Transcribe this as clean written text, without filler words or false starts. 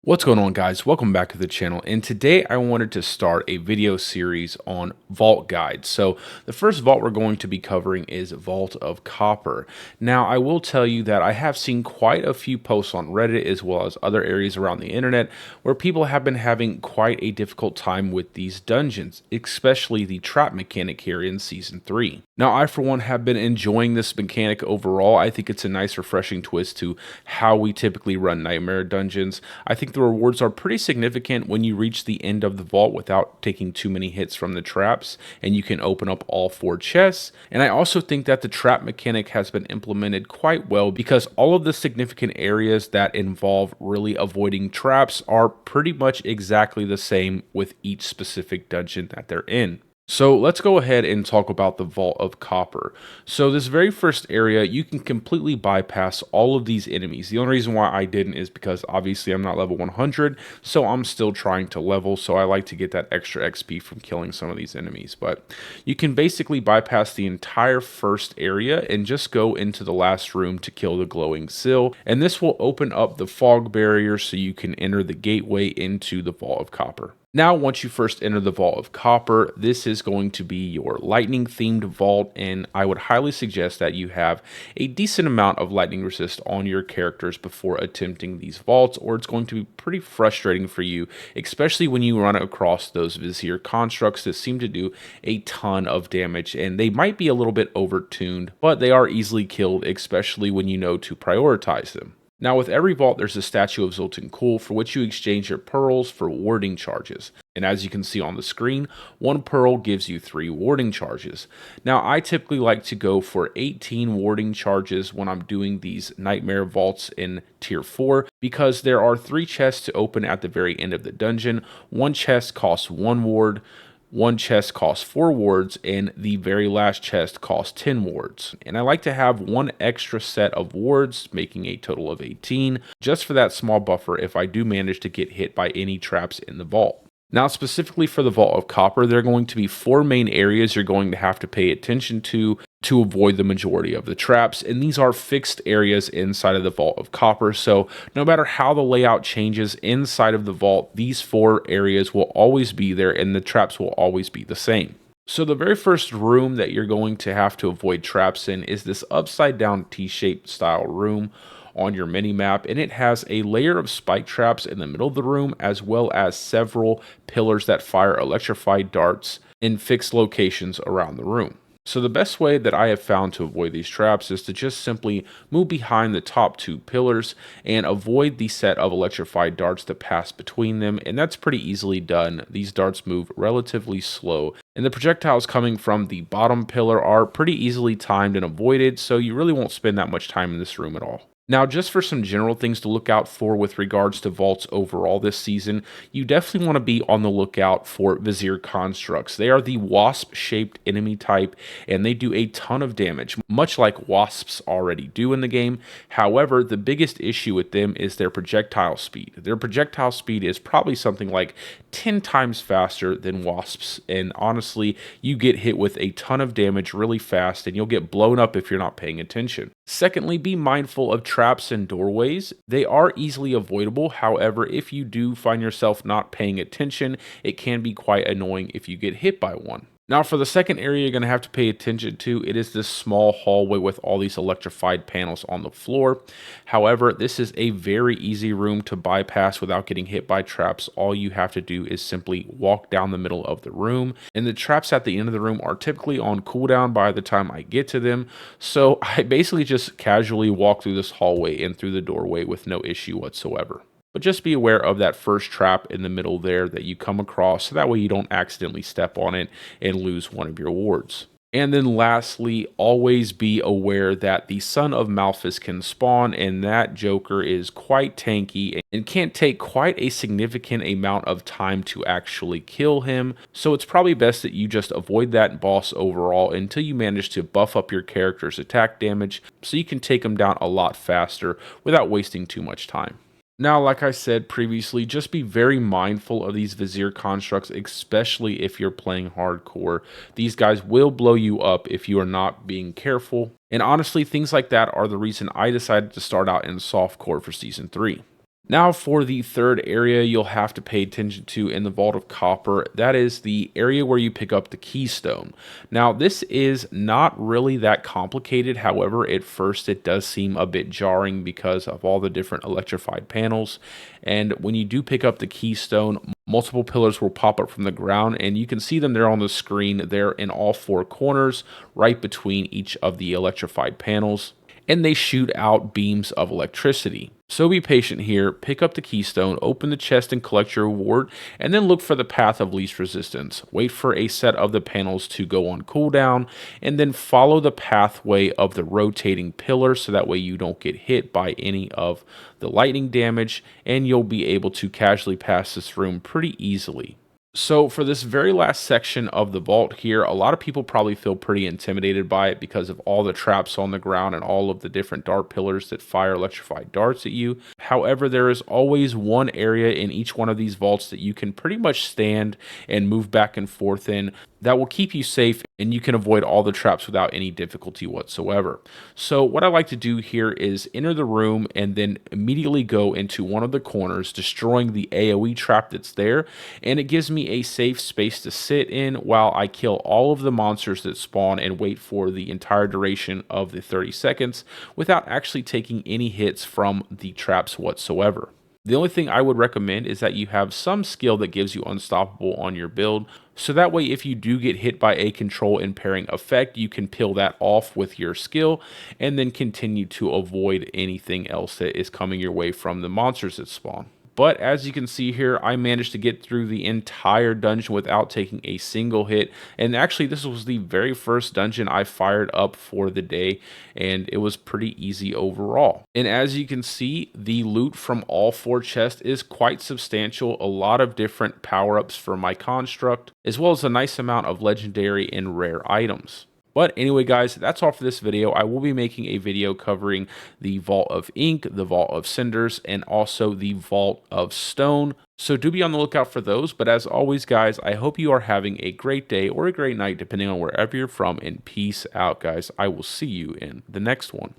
What's going on, guys? Welcome back to the channel, and today I wanted to start a video series on vault guides. So the first vault we're going to be covering is Vault of Copper. Now I will tell you that I have seen quite a few posts on Reddit as well as other areas around the internet where people have been having quite a difficult time with these dungeons, especially the trap mechanic here in Season 3. Now I for one have been enjoying this mechanic overall. I think it's a nice refreshing twist to how we typically run Nightmare dungeons. I think the rewards are pretty significant when you reach the end of the vault without taking too many hits from the traps, and you can open up all 4 chests. And I also think that the trap mechanic has been implemented quite well because all of the significant areas that involve really avoiding traps are pretty much exactly the same with each specific dungeon that they're in. So let's go ahead and talk about the Vault of Copper. So this very first area, you can completely bypass all of these enemies. The only reason why I didn't is because obviously I'm not level 100, so I'm still trying to level, so I like to get that extra XP from killing some of these enemies. But you can basically bypass the entire first area and just go into the last room to kill the glowing sill, and this will open up the fog barrier so you can enter the gateway into the Vault of Copper. Now, once you first enter the Vault of Copper, this is going to be your lightning themed vault, and I would highly suggest that you have a decent amount of lightning resist on your characters before attempting these vaults, or it's going to be pretty frustrating for you, especially when you run across those Vizier constructs that seem to do a ton of damage, and they might be a little bit overtuned, but they are easily killed, especially when you know to prioritize them. Now, with every vault, there's a statue of Zoltan Kull for which you exchange your pearls for warding charges. And as you can see on the screen, 1 pearl gives you 3 warding charges. Now, I typically like to go for 18 warding charges when I'm doing these nightmare vaults in tier 4 because there are 3 chests to open at the very end of the dungeon. 1 chest costs 1 ward. 1 chest costs 4 wards, and the very last chest costs 10 wards. And I like to have 1 extra set of wards, making a total of 18, just for that small buffer if I do manage to get hit by any traps in the vault. Now, specifically for the Vault of Copper, there are going to be 4 main areas you're going to have to pay attention to avoid the majority of the traps, and these are fixed areas inside of the Vault of Copper. So no matter how the layout changes inside of the vault, these 4 areas will always be there and the traps will always be the same. So the very first room that you're going to have to avoid traps in is this upside down T-shaped style room on your mini map, and it has a layer of spike traps in the middle of the room as well as several pillars that fire electrified darts in fixed locations around the room. So the best way that I have found to avoid these traps is to just simply move behind the top 2 pillars and avoid the set of electrified darts that pass between them, and that's pretty easily done. These darts move relatively slow, and the projectiles coming from the bottom pillar are pretty easily timed and avoided, so you really won't spend that much time in this room at all. Now, just for some general things to look out for with regards to vaults overall this season, you definitely want to be on the lookout for Vizier constructs. They are the wasp-shaped enemy type, and they do a ton of damage, much like wasps already do in the game. However, the biggest issue with them is their projectile speed. Their projectile speed is probably something like 10 times faster than wasps, and honestly, you get hit with a ton of damage really fast, and you'll get blown up if you're not paying attention. Secondly, be mindful of traps and doorways. They are easily avoidable. However, if you do find yourself not paying attention, it can be quite annoying if you get hit by one. Now, for the second area you're going to have to pay attention to, it is this small hallway with all these electrified panels on the floor. However, this is a very easy room to bypass without getting hit by traps. All you have to do is simply walk down the middle of the room, and the traps at the end of the room are typically on cooldown by the time I get to them. So I basically just casually walk through this hallway and through the doorway with no issue whatsoever. But just be aware of that first trap in the middle there that you come across, so that way you don't accidentally step on it and lose one of your wards. And then lastly, always be aware that the Son of Malphus can spawn, and that Joker is quite tanky and can't take quite a significant amount of time to actually kill him. So it's probably best that you just avoid that boss overall until you manage to buff up your character's attack damage so you can take him down a lot faster without wasting too much time. Now, like I said previously, just be very mindful of these Vizier constructs, especially if you're playing hardcore. These guys will blow you up if you are not being careful. And honestly, things like that are the reason I decided to start out in softcore for Season 3. Now, for the third area you'll have to pay attention to in the Vault of Copper, that is the area where you pick up the keystone. Now, this is not really that complicated. However, at first it does seem a bit jarring because of all the different electrified panels. And when you do pick up the keystone, multiple pillars will pop up from the ground, and you can see them there on the screen. They're in all four corners, right between each of the electrified panels, and they shoot out beams of electricity. So be patient here, pick up the keystone, open the chest and collect your reward, and then look for the path of least resistance. Wait for a set of the panels to go on cooldown, and then follow the pathway of the rotating pillar so that way you don't get hit by any of the lightning damage, and you'll be able to casually pass this room pretty easily. So for this very last section of the vault here, a lot of people probably feel pretty intimidated by it because of all the traps on the ground and all of the different dart pillars that fire electrified darts at you. However, there is always one area in each one of these vaults that you can pretty much stand and move back and forth in that will keep you safe, and you can avoid all the traps without any difficulty whatsoever. So what I like to do here is enter the room and then immediately go into one of the corners, destroying the AoE trap that's there, and it gives me a safe space to sit in while I kill all of the monsters that spawn and wait for the entire duration of the 30 seconds without actually taking any hits from the traps whatsoever. The only thing I would recommend is that you have some skill that gives you unstoppable on your build, so that way if you do get hit by a control impairing effect, you can peel that off with your skill and then continue to avoid anything else that is coming your way from the monsters that spawn. But as you can see here, I managed to get through the entire dungeon without taking a single hit. And actually, this was the very first dungeon I fired up for the day, and it was pretty easy overall. And as you can see, the loot from all four chests is quite substantial. A lot of different power-ups for my construct, as well as a nice amount of legendary and rare items. But anyway, guys, that's all for this video. I will be making a video covering the Vault of Ink, the Vault of Cinders, and also the Vault of Stone. So do be on the lookout for those. But as always, guys, I hope you are having a great day or a great night, depending on wherever you're from. And peace out, guys. I will see you in the next one.